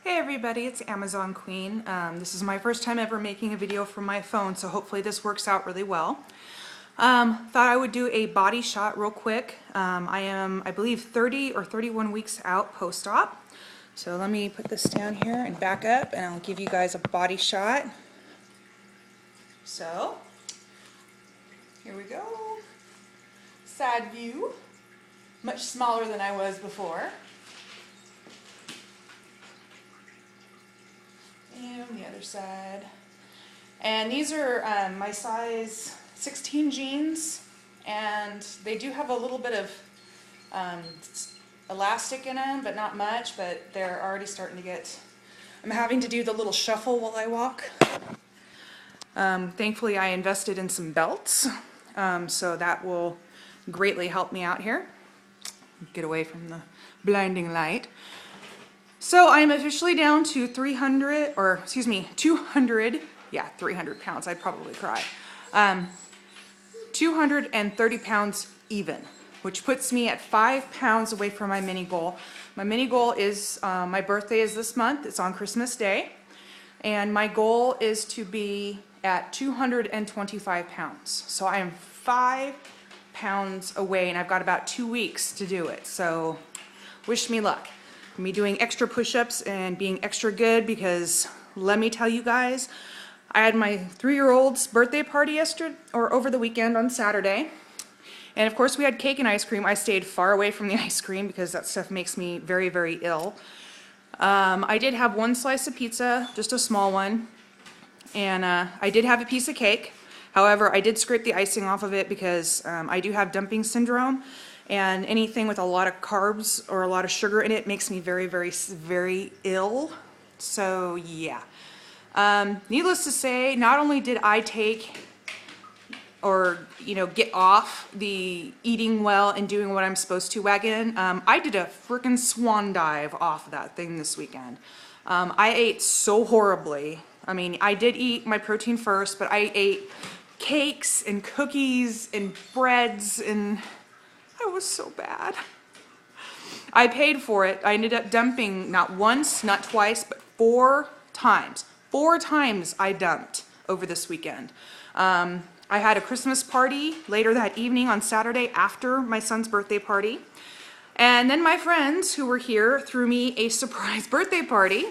Hey everybody, it's Amazon Queen. This is my first time ever making a video from my phone, so hopefully this works out really well. Thought I would do a body shot real quick. I am, I believe, 30 or 31 weeks out post-op. So let me put this down here and back up, and I'll give you guys a body shot. So, here we go. Side view. Much smaller than I was before. And the other side. And these are my size 16 jeans, and they do have a little bit of elastic in them, but not much, but they're already starting to get, I'm having to do the little shuffle while I walk. Thankfully I invested in some belts, so that will greatly help me out here. Get away from the blinding light. So I'm officially down to 300 pounds. I'd probably cry. 230 pounds even, which puts me at 5 pounds away from my mini goal. My mini goal is, my birthday is this month. It's on Christmas Day. And my goal is to be at 225 pounds. So I am 5 pounds away, and I've got about 2 weeks to do it. So wish me luck. Me doing extra push-ups and being extra good, because let me tell you guys, I had my 3-year-old's birthday party yesterday, or over the weekend on Saturday, and of course we had cake and ice cream. I stayed far away from the ice cream because that stuff makes me very, very ill. I did have one slice of pizza, just a small one, and I did have a piece of cake. However, I did scrape the icing off of it because I do have dumping syndrome. And anything with a lot of carbs or a lot of sugar in it makes me very, very, very ill. So yeah. Needless to say, not only did I take or, get off the eating well and doing what I'm supposed to wagon, I did a freaking swan dive off of that thing this weekend. I ate so horribly. I mean, I did eat my protein first, but I ate cakes and cookies and breads, and I was so bad. I paid for it. I ended up dumping not once, not twice, but 4 times. 4 times I dumped over this weekend. I had a Christmas party later that evening on Saturday after my son's birthday party. And then my friends who were here threw me a surprise birthday party.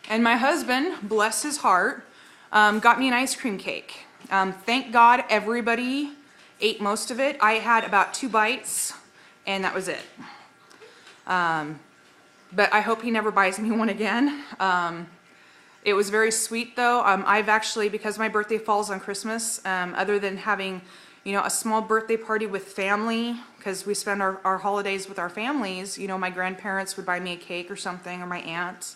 And my husband, bless his heart, got me an ice cream cake. Thank God everybody ate most of it. I had about 2 bites, and that was it. But I hope he never buys me one again. It was very sweet though. I've actually, because my birthday falls on Christmas, other than having, a small birthday party with family, because we spend our holidays with our families, my grandparents would buy me a cake or something, or my aunts.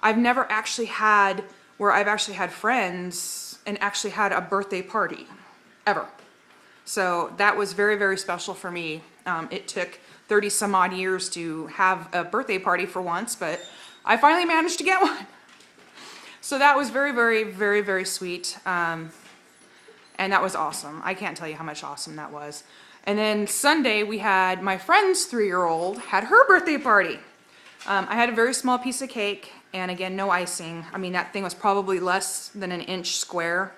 I've never actually had, where I've actually had friends and actually had a birthday party, ever. So that was very, very special for me. It took 30 some odd years to have a birthday party for once, but I finally managed to get one. So that was very, very, very, very sweet. And that was awesome. I can't tell you how much awesome that was. And then Sunday we had my friend's 3-year-old had her birthday party. I had a very small piece of cake, and again, no icing. I mean, that thing was probably less than an inch square.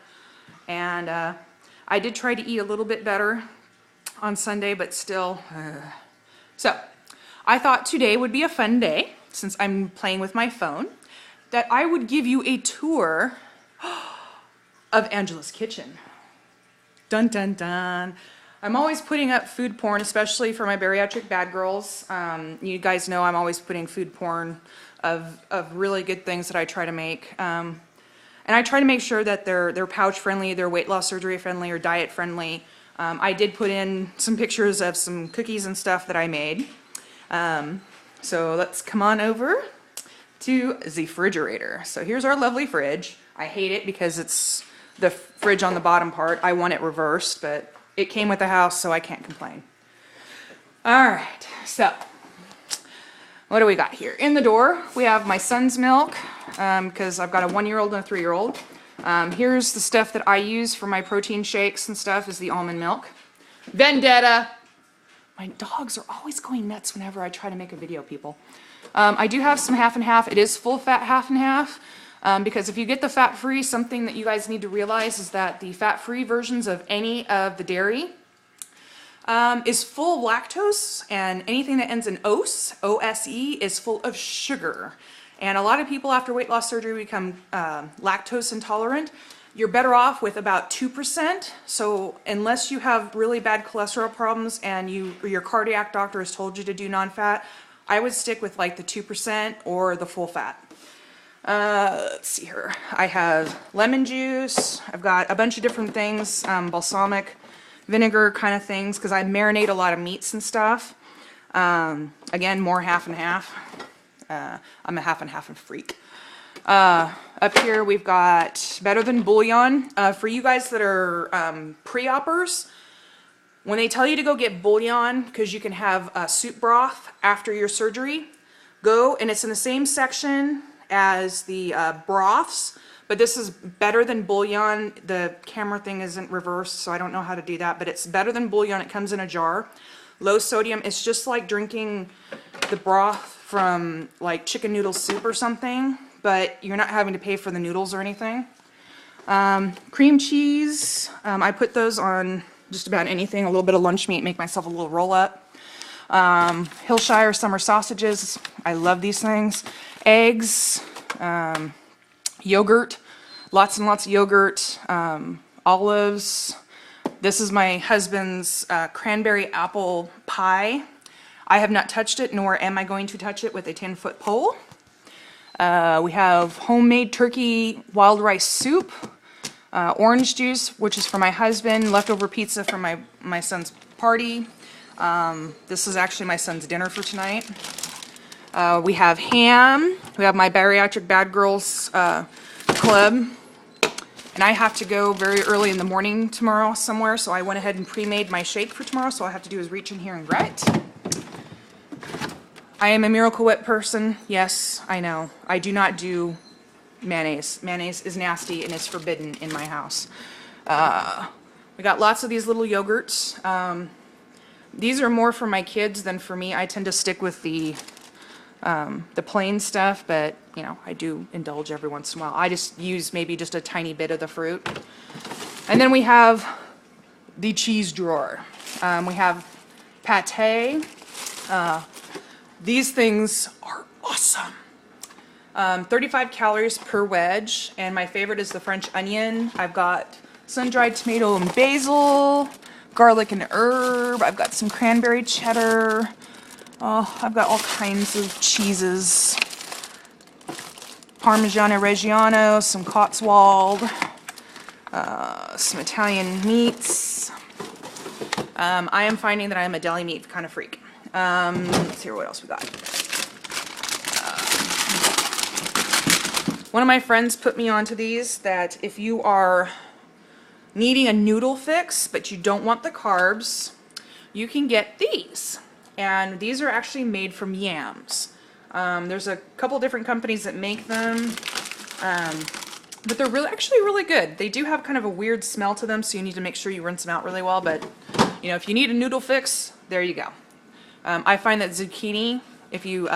And I did try to eat a little bit better on Sunday, but still. So, I thought today would be a fun day, since I'm playing with my phone, that I would give you a tour of Angela's kitchen. Dun dun dun. I'm always putting up food porn, especially for my bariatric bad girls. You guys know I'm always putting food porn of really good things that I try to make. And I try to make sure that they're pouch friendly, they're weight loss surgery friendly, or diet friendly. I did put in some pictures of some cookies and stuff that I made. So let's come on over to the refrigerator. So here's our lovely fridge. I hate it because it's the fridge on the bottom part. I want it reversed, but it came with the house, so I can't complain. All right, so what do we got here? In the door, we have my son's milk, because I've got a 1-year-old and a 3-year-old. Here's the stuff that I use for my protein shakes and stuff, is the almond milk. Vendetta! My dogs are always going nuts whenever I try to make a video, people. I do have some half and half. It is full fat half and half. Because if you get the fat-free, something that you guys need to realize is that the fat-free versions of any of the dairy is full of lactose, and anything that ends in ose, O-S-E, is full of sugar. And a lot of people after weight loss surgery become lactose intolerant. You're better off with about 2%. So unless you have really bad cholesterol problems and your cardiac doctor has told you to do non-fat, I would stick with like the 2% or the full fat. Let's see here. I have lemon juice. I've got a bunch of different things, balsamic vinegar kind of things, because I marinate a lot of meats and stuff. Again, more half and half. I'm a half and half freak. Up here we've got Better Than Bouillon. For you guys that are pre-oppers, when they tell you to go get bouillon because you can have soup broth after your surgery, go, and it's in the same section as the broths, but this is Better Than Bouillon. The camera thing isn't reversed, so I don't know how to do that, but it's Better Than Bouillon. It comes in a jar. Low sodium. It's just like drinking the broth from like chicken noodle soup or something, but you're not having to pay for the noodles or anything. Cream cheese. I put those on just about anything. A little bit of lunch meat, make myself a little roll up. Hillshire summer sausages. I love these things. Eggs, yogurt, lots and lots of yogurt, olives. This is my husband's cranberry apple pie. I have not touched it, nor am I going to touch it with a 10-foot pole. We have homemade turkey wild rice soup, orange juice, which is for my husband, leftover pizza from my son's party. This is actually my son's dinner for tonight. We have ham. We have my bariatric bad girls club. And I have to go very early in the morning tomorrow somewhere, so I went ahead and pre-made my shake for tomorrow, so all I have to do is reach in here and grab it. I am a Miracle Whip person. Yes, I know. I do not do mayonnaise. Mayonnaise is nasty and is forbidden in my house. We got lots of these little yogurts. These are more for my kids than for me. I tend to stick with the plain stuff, but you know, I do indulge every once in a while. I just use maybe just a tiny bit of the fruit. And then we have the cheese drawer. We have pate. These things are awesome. 35 calories per wedge, and my favorite is the French onion. I've got sun-dried tomato and basil, garlic and herb. I've got some cranberry cheddar. Oh, I've got all kinds of cheeses. Parmigiano Reggiano, some Cotswold, some Italian meats. I am finding that I am a deli meat kind of freak. Let's see what else we got. One of my friends put me onto these, that if you are needing a noodle fix but you don't want the carbs, you can get these. And these are actually made from yams. There's a couple different companies that make them, but they're actually really good. They do have kind of a weird smell to them, so you need to make sure you rinse them out really well, but you know, if you need a noodle fix, there you go. I find that zucchini, if you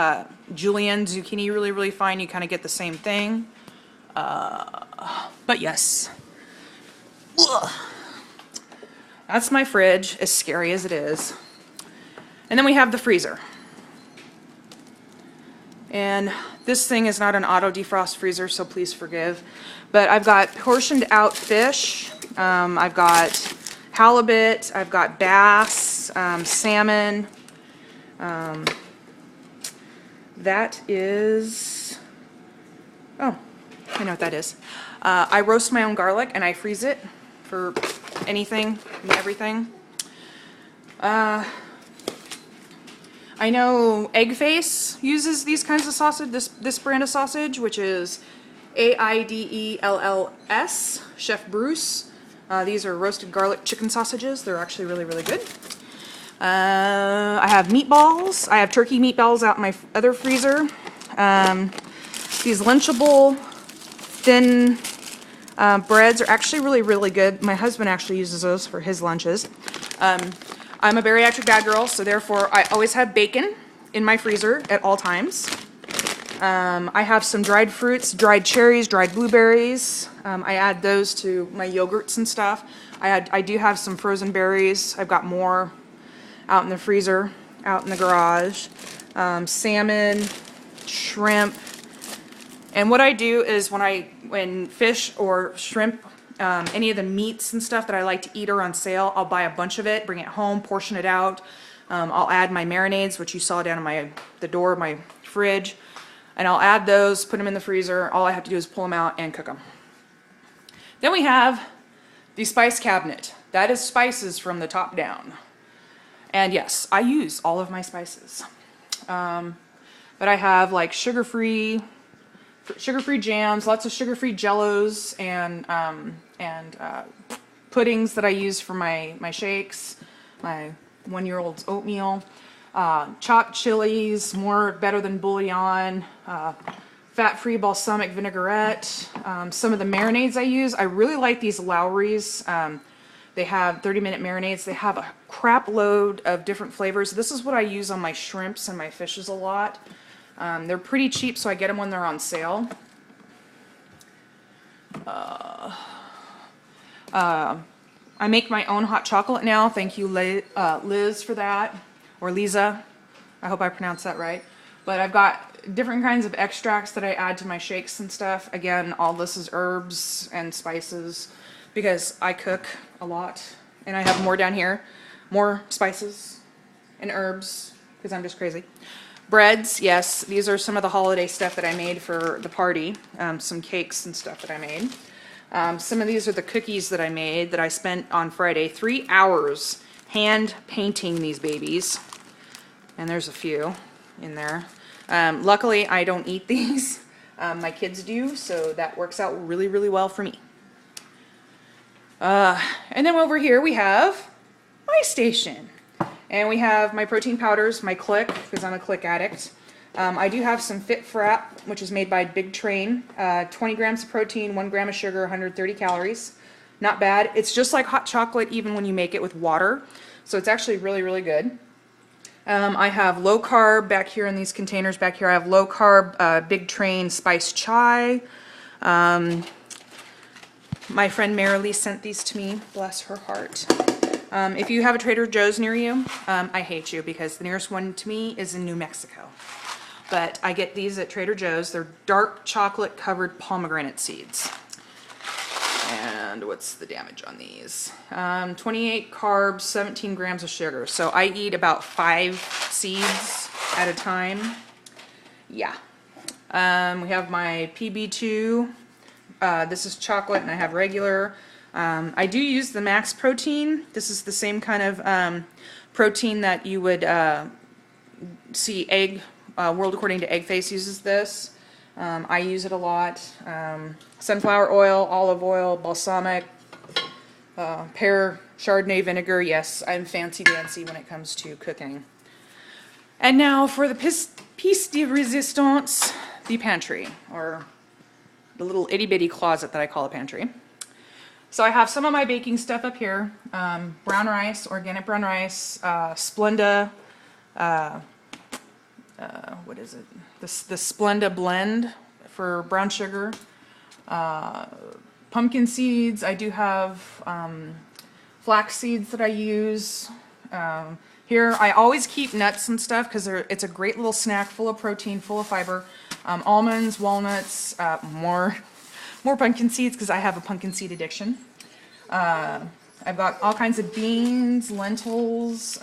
julienne zucchini really fine, you kind of get the same thing. But yes. Ugh. That's my fridge, as scary as it is. And then we have the freezer. And this thing is not an auto defrost freezer, so please forgive. But I've got portioned out fish. I've got halibut. I've got bass, salmon. That is, oh, I know what that is. I roast my own garlic and I freeze it for anything and everything. I know Egg Face uses these kinds of sausage, this brand of sausage, which is AIDELLS, Chef Bruce. These are roasted garlic chicken sausages. They're actually really good. I have meatballs. I have turkey meatballs out in my other freezer. These Lunchable thin breads are actually really good. My husband actually uses those for his lunches. I'm a bariatric bad girl, so therefore I always have bacon in my freezer at all times. I have some dried fruits, dried cherries, dried blueberries. I add those to my yogurts and stuff. I do have some frozen berries. I've got more out in the freezer, out in the garage. Salmon, shrimp. And what I do is when fish or shrimp, any of the meats and stuff that I like to eat are on sale, I'll buy a bunch of it, bring it home, portion it out. I'll add my marinades, which you saw down in the door of my fridge. And I'll add those, put them in the freezer. All I have to do is pull them out and cook them. Then we have the spice cabinet. That is spices from the top down. And yes, I use all of my spices. But I have like sugar-free jams, lots of sugar-free jellos, and puddings that I use for my shakes, my 1-year-old's oatmeal, chopped chilies, more better than bouillon, fat-free balsamic vinaigrette, some of the marinades I use. I really like these Lowry's. They have 30-minute marinades. They have a crap load of different flavors. This is what I use on my shrimps and my fishes a lot. They're pretty cheap, so I get them when they're on sale. I make my own hot chocolate now. Thank you, Liz, for that. Or Lisa. I hope I pronounced that right. But I've got different kinds of extracts that I add to my shakes and stuff. Again, all this is herbs and spices because I cook a lot. And I have more down here. More spices and herbs because I'm just crazy. Breads, yes, these are some of the holiday stuff that I made for the party. Some cakes and stuff that I made. Some of these are the cookies that I made that I spent on Friday 3 hours hand painting these babies. And there's a few in there. Luckily, I don't eat these. My kids do, so that works out really, really well for me. And then over here we have my station. And we have my protein powders, my Click, because I'm a Click addict. I do have some Fit Frap, which is made by Big Train. 20 grams of protein, 1 gram of sugar, 130 calories. Not bad. It's just like hot chocolate even when you make it with water. So it's actually really, really good. I have low carb back here in these containers back here. I have low carb Big Train Spice Chai. My friend Marilee sent these to me. Bless her heart. If you have a Trader Joe's near you, I hate you because the nearest one to me is in New Mexico. But I get these at Trader Joe's. They're dark chocolate covered pomegranate seeds. And what's the damage on these? 28 carbs, 17 grams of sugar. So I eat about 5 seeds at a time. Yeah. We have my PB2. This is chocolate and I have regular. I do use the Max Protein. This is the same kind of protein that you would see egg. World According to Eggface uses this. I use it a lot. Sunflower oil, olive oil, balsamic, pear Chardonnay vinegar. Yes, I'm fancy-dancy when it comes to cooking. And now for the piece de resistance, the pantry, or the little itty-bitty closet that I call a pantry. So I have some of my baking stuff up here. Brown rice, organic brown rice, Splenda, what is it? The Splenda blend for brown sugar. Pumpkin seeds. I do have flax seeds that I use. Here I always keep nuts and stuff because it's a great little snack full of protein, full of fiber. Almonds, walnuts, more pumpkin seeds because I have a pumpkin seed addiction. I've got all kinds of beans, lentils,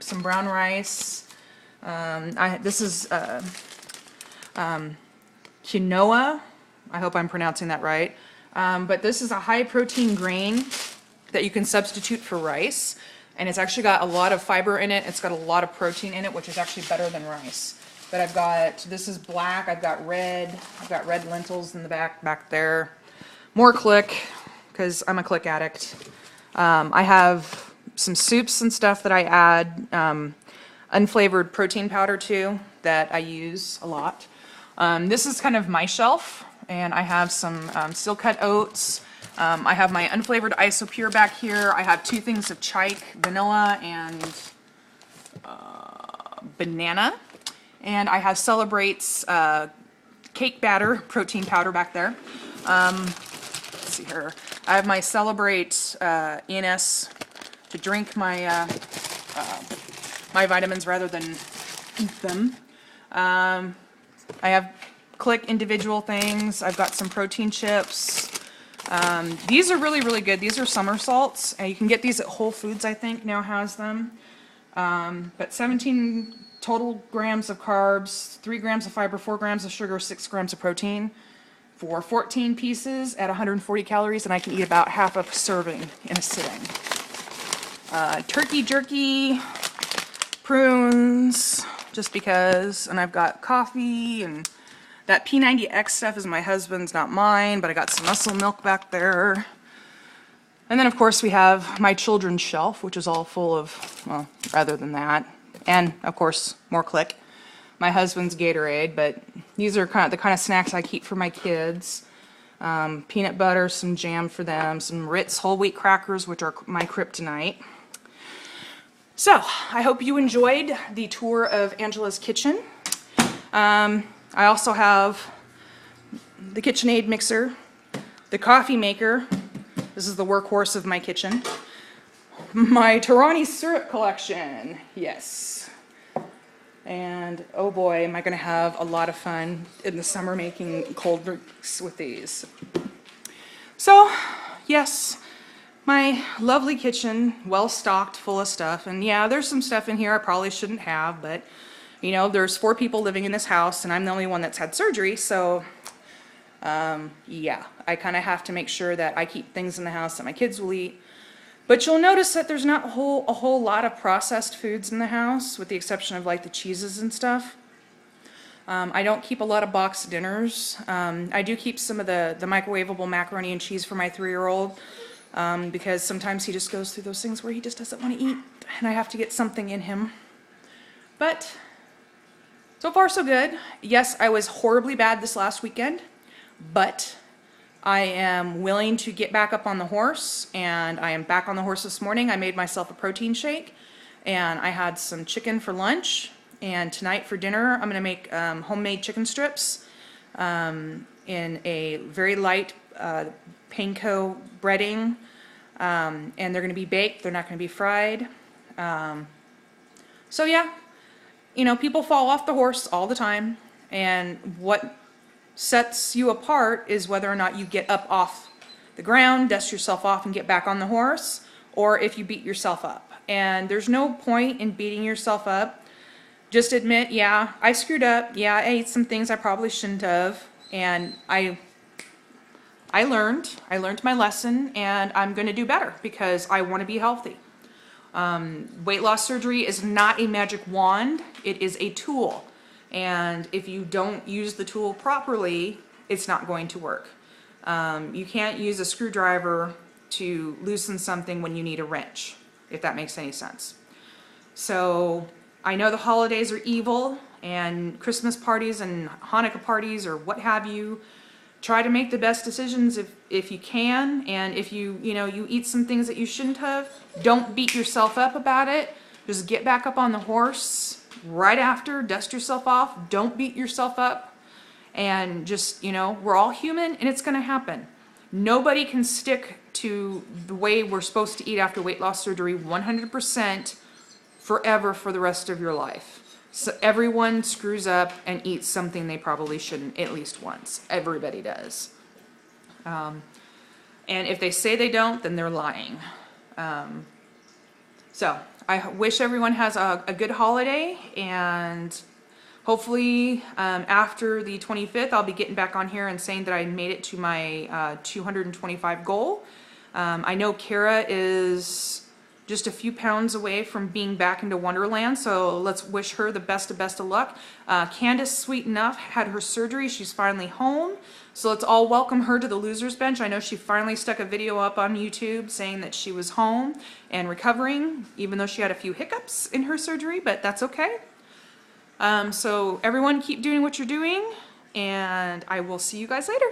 some brown rice. This is quinoa. I hope I'm pronouncing that right. But this is a high protein grain that you can substitute for rice. And it's actually got a lot of fiber in it. It's got a lot of protein in it, which is actually better than rice. But I've got, this is black, I've got red lentils in the back there. More Click, because I'm a Click addict. I have some soups and stuff that I add unflavored protein powder to that I use a lot. This is kind of my shelf, and I have some steel cut oats. I have my unflavored Isopure back here. I have 2 things of Chike, vanilla and banana. And I have Celebrate's cake batter, protein powder back there. Let's see here. I have my Celebrate ENS to drink my my vitamins rather than eat them. I have Click individual things. I've got some protein chips. These are really, really good. These are summer salts. You can get these at Whole Foods, I think, now has them. But 17 total grams of carbs, 3 grams of fiber, 4 grams of sugar, 6 grams of protein for 14 pieces at 140 calories, and I can eat about half a serving in a sitting. Turkey jerky, prunes, just because, and I've got coffee, and that P90X stuff is my husband's, not mine, but I got some muscle milk back there. And then, of course, we have my children's shelf, which is all full of, well, rather than that. And, of course, more Click. My husband's Gatorade, but these are the kind of snacks I keep for my kids. Peanut butter, some jam for them, some Ritz whole wheat crackers, which are my kryptonite. So, I hope you enjoyed the tour of Angela's kitchen. I also have the KitchenAid mixer, the coffee maker. This is the workhorse of my kitchen. My Torani syrup collection, yes. And oh boy, am I going to have a lot of fun in the summer making cold drinks with these. So, yes, my lovely kitchen, well stocked, full of stuff. And yeah, there's some stuff in here I probably shouldn't have, but you know, there's 4 people living in this house and I'm the only one that's had surgery, so yeah, I kind of have to make sure that I keep things in the house that my kids will eat. But you'll notice that there's not a whole lot of processed foods in the house, with the exception of like the cheeses and stuff. I don't keep a lot of boxed dinners. I do keep some of the microwavable macaroni and cheese for my 3-year-old, because sometimes he just goes through those things where he just doesn't want to eat, and I have to get something in him. But so far so good. Yes, I was horribly bad this last weekend, but I am willing to get back up on the horse, and I am back on the horse this morning. I made myself a protein shake, and I had some chicken for lunch, and tonight for dinner I'm going to make homemade chicken strips in a very light panko breading, and they're going to be baked. They're not going to be fried. So yeah, you know, people fall off the horse all the time, and what sets you apart is whether or not you get up off the ground, dust yourself off, and get back on the horse, or if you beat yourself up. And there's no point in beating yourself up. Just admit, yeah, I screwed up. Yeah, I ate some things I probably shouldn't have, and I learned my lesson, and I'm going to do better because I want to be healthy. Weight loss surgery is not a magic wand. It is a tool. And if you don't use the tool properly, it's not going to work. You can't use a screwdriver to loosen something when you need a wrench, if that makes any sense. So I know the holidays are evil, and Christmas parties and Hanukkah parties or what have you. Try to make the best decisions if you can, and if you eat some things that you shouldn't have, don't beat yourself up about it. Just get back up on the horse right after, dust yourself off, don't beat yourself up, and just, we're all human and it's going to happen. Nobody can stick to the way we're supposed to eat after weight loss surgery 100% forever for the rest of your life. So everyone screws up and eats something they probably shouldn't at least once. Everybody does. And if they say they don't, then they're lying. So I wish everyone has a good holiday, and hopefully after the 25th I'll be getting back on here and saying that I made it to my 225 goal. I know Kara is just a few pounds away from being back into Wonderland, so let's wish her the best of luck. Candace, sweet enough, had her surgery. She's finally home, so let's all welcome her to the loser's bench. I know she finally stuck a video up on YouTube saying that she was home and recovering, even though she had a few hiccups in her surgery, but that's okay. So everyone keep doing what you're doing, and I will see you guys later.